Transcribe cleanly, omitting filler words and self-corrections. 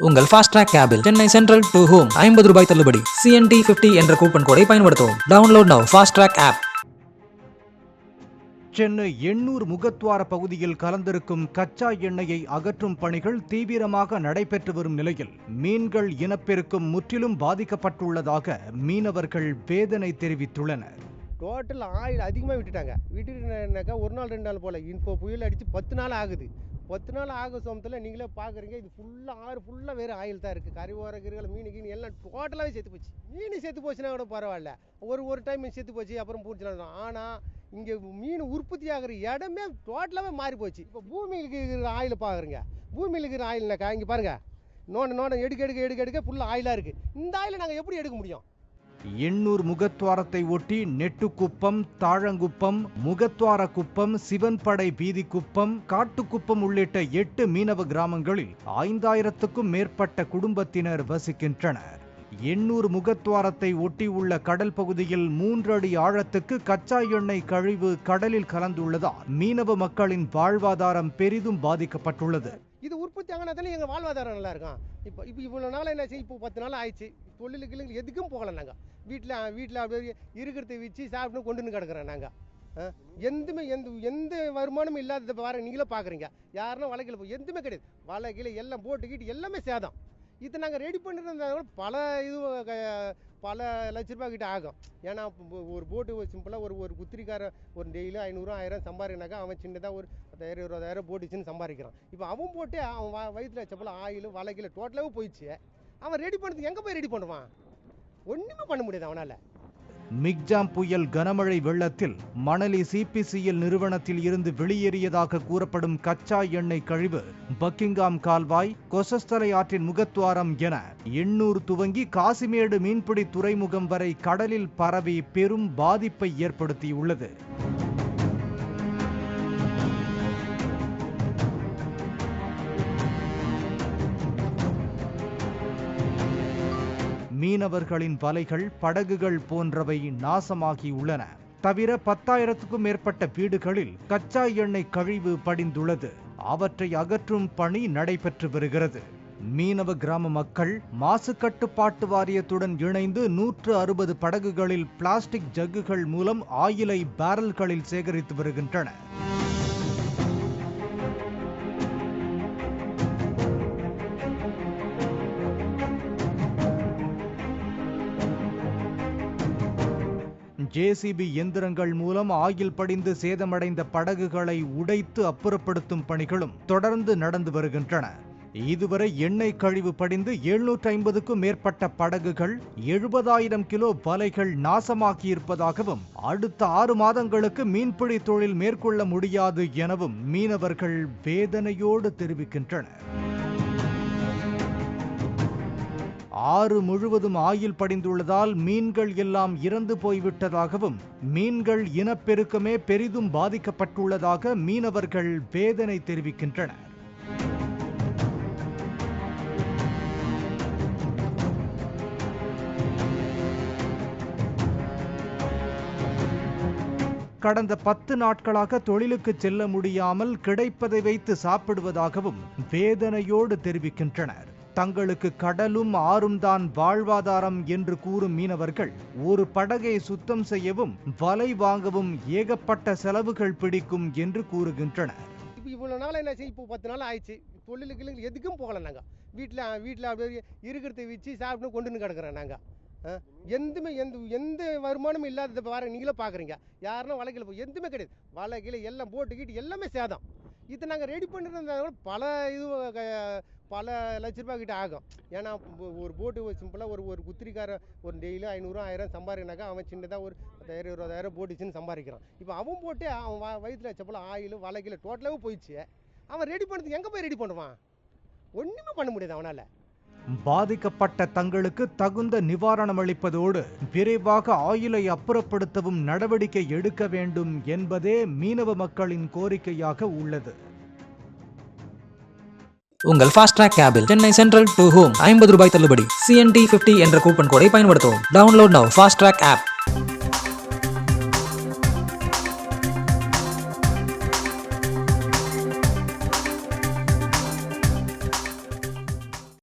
உங்கள் fast track கேபில் Chennai central to home 50 ரூபாய் தள்ளுபடி. CNT50 என்ற கூப்பன் கோடை பயன்படுத்தவும். Download now fast track app. Chennai Ennore முகத்வார பகுதியில் கலந்திருக்கும் கச்சா எண்ணெயை அகற்றும் பணிகள் தீவிரமாக நடைபெற்று வரும் நிலையில் மீன்கள் இனப்பெருக்கம் முற்றிலும் பாதிக்கப்பட்டுள்ளதாக மீனவர்கள் வேதனை தெரிவித்துள்ளனர். டோட்டல் ஆயில் அதிகமாக விட்டுட்டாங்க. ஒரு நாள் 2 நாள் போல் இப்போ புயல் அடித்து 10 நாள் ஆகுது. 10 நாள் ஆகும் சமயத்தில் நீங்களே பார்க்குறீங்க, இது ஆறு ஃபுல்லாக வேறு ஆயில் தான் இருக்குது. கறி ஓரக்கீரை மீன் எல்லாம் டோட்டலாகவே செத்து போச்சு. மீன் செத்து போச்சுன்னா கூட பரவாயில்ல, ஒரு டைம் செத்து போச்சு அப்புறம் பூச்சினா. ஆனால் இங்கே மீன் உற்பத்தி ஆகிற இடமே டோட்டலாகவே மாறி போச்சு. இப்போ பூமிக்கு இருக்கிற ஆயில் பார்க்குறீங்க, பூமியில் இருக்கிற ஆயில்னாக்கா இங்கே பாருங்கள், நோண்ட எடுக்க ஃபுல்லாக ஆயிலாக இருக்குது. இந்த ஆயிலை நாங்கள் எப்படி எடுக்க முடியும்? எண்ணூர் முகத்வாரத்தை ஒட்டி நெட்டுக்குப்பம், தாழங்குப்பம், முகத்வார குப்பம், சிவன்படை வீதிக்குப்பம், காட்டுக்குப்பம் உள்ளிட்ட 8 மீனவ கிராமங்களில் 5000க்கும் மேற்பட்ட குடும்பத்தினர் வசிக்கின்றனர். எண்ணூர் முகத்வாரத்தை ஒட்டி உள்ள கடல் பகுதியில் 3 அடி ஆழத்துக்கு கச்சா எண்ணெய் கழிவு கடலில் கலந்துள்ளதால் மீனவ மக்களின் வாழ்வாதாரம் பெரிதும் பாதிக்கப்பட்டுள்ளது. இது உற்பத்தி ஆகினதால எங்கள் வாழ்வாதாரம் நல்லா இருக்கும். இப்போ இவ்வளோ நாள் என்ன செய்யும், இப்போ 10 நாள் ஆயிடுச்சு. தொழிலுக்கு எதுக்கும் போகலை. நாங்கள் வீட்டில் அப்படியே இருக்கிறத வச்சு சாப்பிட்டு கொண்டுன்னு கிடக்குறோம். நாங்கள் எந்த வருமானமும் இல்லாத பாருங்க, நீங்களே பார்க்குறீங்க. யாருன்னா வலைக்கில் போய் எதுவுமே கிடையாது. வலைக்கில் எல்லாம் போட்டுக்கிட்டு எல்லாமே சேதம். இதை நாங்கள் ரெடி பண்ணிருந்தா பல லட்ச ரூபாய் கிட்ட ஆகும். ஏன்னா ஒரு போட்டு சிம்பிளாக ஒரு குத்திரிக்கார ஒரு டெய்லி 500 1000 சம்பாதிக்கினாக்கா அவன் சின்னதாக ஒரு 10,000 20,000 போட்டுச்சுன்னு சம்பாதிக்கிறான். இப்போ அவன் போட்டு அவன் வயிற்றுல செப்பல ஆயில் வலைக்கில் டோட்டலாகவே போயிடுச்சு. அவன் ரெடி பண்ணுறதுக்கு எங்கே போய் ரெடி பண்ணுவான்? ஒன்றுமே பண்ண முடியாது அவனால். மிக்ஜாம் புயல் கனமழை வெள்ளத்தில் மணலி CPCL நிறுவனத்தில் இருந்து வெளியேறியதாக கூறப்படும் கச்சா எண்ணெய் கழிவு பக்கிங்காம் கால்வாய், கொசஸ்தலை ஆற்றின் முகத்வாரம் என எண்ணூர் துவங்கி காசிமேடு மீன்பிடி துறைமுகம் வரை கடலில் பரவி பெரும் பாதிப்பை ஏற்படுத்தியுள்ளது. மீனவர்களின் வலைகள், படகுகள் போன்றவை நாசமாகியுள்ளன. தவிர 10,000க்கும் மேற்பட்ட வீடுகளில் கச்சா எண்ணெய் கழிவு படிந்துள்ளது. அவற்றை அகற்றும் பணி நடைபெற்று வருகிறது. மீனவ கிராம மக்கள் மாசு கட்டுப்பாட்டு வாரியத்துடன் இணைந்து 160 படகுகளில் பிளாஸ்டிக் ஜக்குகள் மூலம் ஆயிலை பேரல்களில் சேகரித்து வருகின்றனர். JCB எந்திரங்கள் மூலம் ஆயில் படிந்து சேதமடைந்த படகுகளை உடைத்து அப்புறப்படுத்தும் பணிகளும் தொடர்ந்து நடந்து வருகின்றன. இதுவரை எண்ணெய் கழிவு படிந்து 750க்கும் மேற்பட்ட படகுகள், 70,000 கிலோ வலைகள் நாசமாக்கியிருப்பதாகவும் அடுத்த 6 மாதங்களுக்கு மீன்பிடி தொழில் மேற்கொள்ள முடியாது எனவும் மீனவர்கள் வேதனையோடு தெரிவிக்கின்றனர். ஆறு முழுவதும் ஆயில் படிந்துள்ளதால் மீன்கள் எல்லாம் இறந்து போய்விட்டதாகவும் மீன்கள் இனப்பெருக்கமே பெரிதும் பாதிக்கப்பட்டுள்ளதாக மீனவர்கள் வேதனை தெரிவிக்கின்றனர். கடந்த 10 நாட்களாக தொழிலுக்கு செல்ல முடியாமல் கிடைப்பதை வைத்து சாப்பிடுவதாகவும் வேதனையோடு தெரிவிக்கின்றனர். தங்களுக்கு கடலும் ஆறும் தான் வாழ்வாதாரம் என்று கூறும் மீனவர்கள் ஒரு படகை சுத்தம் செய்யவும் வலை வாங்கவும் ஏகப்பட்ட செலவுகள் பிடிக்கும் என்று கூறுகின்றனர். இவ்வளோ நாள் என்ன செய்யும், இப்போ 10 நாள் ஆயிடுச்சு. தொழிலுக்கு எதுக்கும் போகலை. நாங்கள் வீட்டில் அப்படியே இருக்கிறத வச்சு சாப்பிட்டு கொண்டுன்னு கிடக்குறோம். நாங்கள் எந்த வருமானமும் இல்லாத பாருங்க, நீங்களே பார்க்குறீங்க. யாருன்னா வலைக்கில் போய் எதுவுமே கிடையாது. வலைக்கில் எல்லாம் போட்டுக்கிட்டு எல்லாமே சேதம். இதை நாங்கள் ரெடி பண்ணிருந்தா பல லட்ச ரூபாய் கிட்ட ஆகும். ஏன்னா ஒரு போட்டு சிம்பிளாக ஒரு குத்திரிக்கார ஒரு டெய்லி 500 1000 சம்பாதிக்கினாக்கா அவன் சின்னதாக ஒரு 10,000 20,000 போட்டுச்சுன்னு சம்பாதிக்கிறான். இப்போ அவன் போட்டு அவன் வயிற்றுல செப்பல ஆயில் வலைக்கில் டோட்டலாகவே போயிடுச்சு. அவன் ரெடி பண்ணுறதுக்கு எங்கே போய் ரெடி பண்ணுவான்? ஒன்றுமே பண்ண முடியாது அவனால். பாதிக்கப்பட்ட தங்களுக்கு தகுந்த நிவாரணம் அளிப்பதோடு விரைவாக ஆயிலை அப்புறப்படுத்தவும் நடவடிக்கை எடுக்க வேண்டும் என்பதே மீனவ மக்களின் கோரிக்கையாக உள்ளது. உங்கள் ஃபாஸ்ட் ட்ராக் கேபில் சென்னை சென்ட்ரல் டு ஹோம் 50 ரூபாய் தள்ளுபடி. CNT50 என்ற கூப்பன் கோடை பயன்படுத்தவும். Download now fast track app.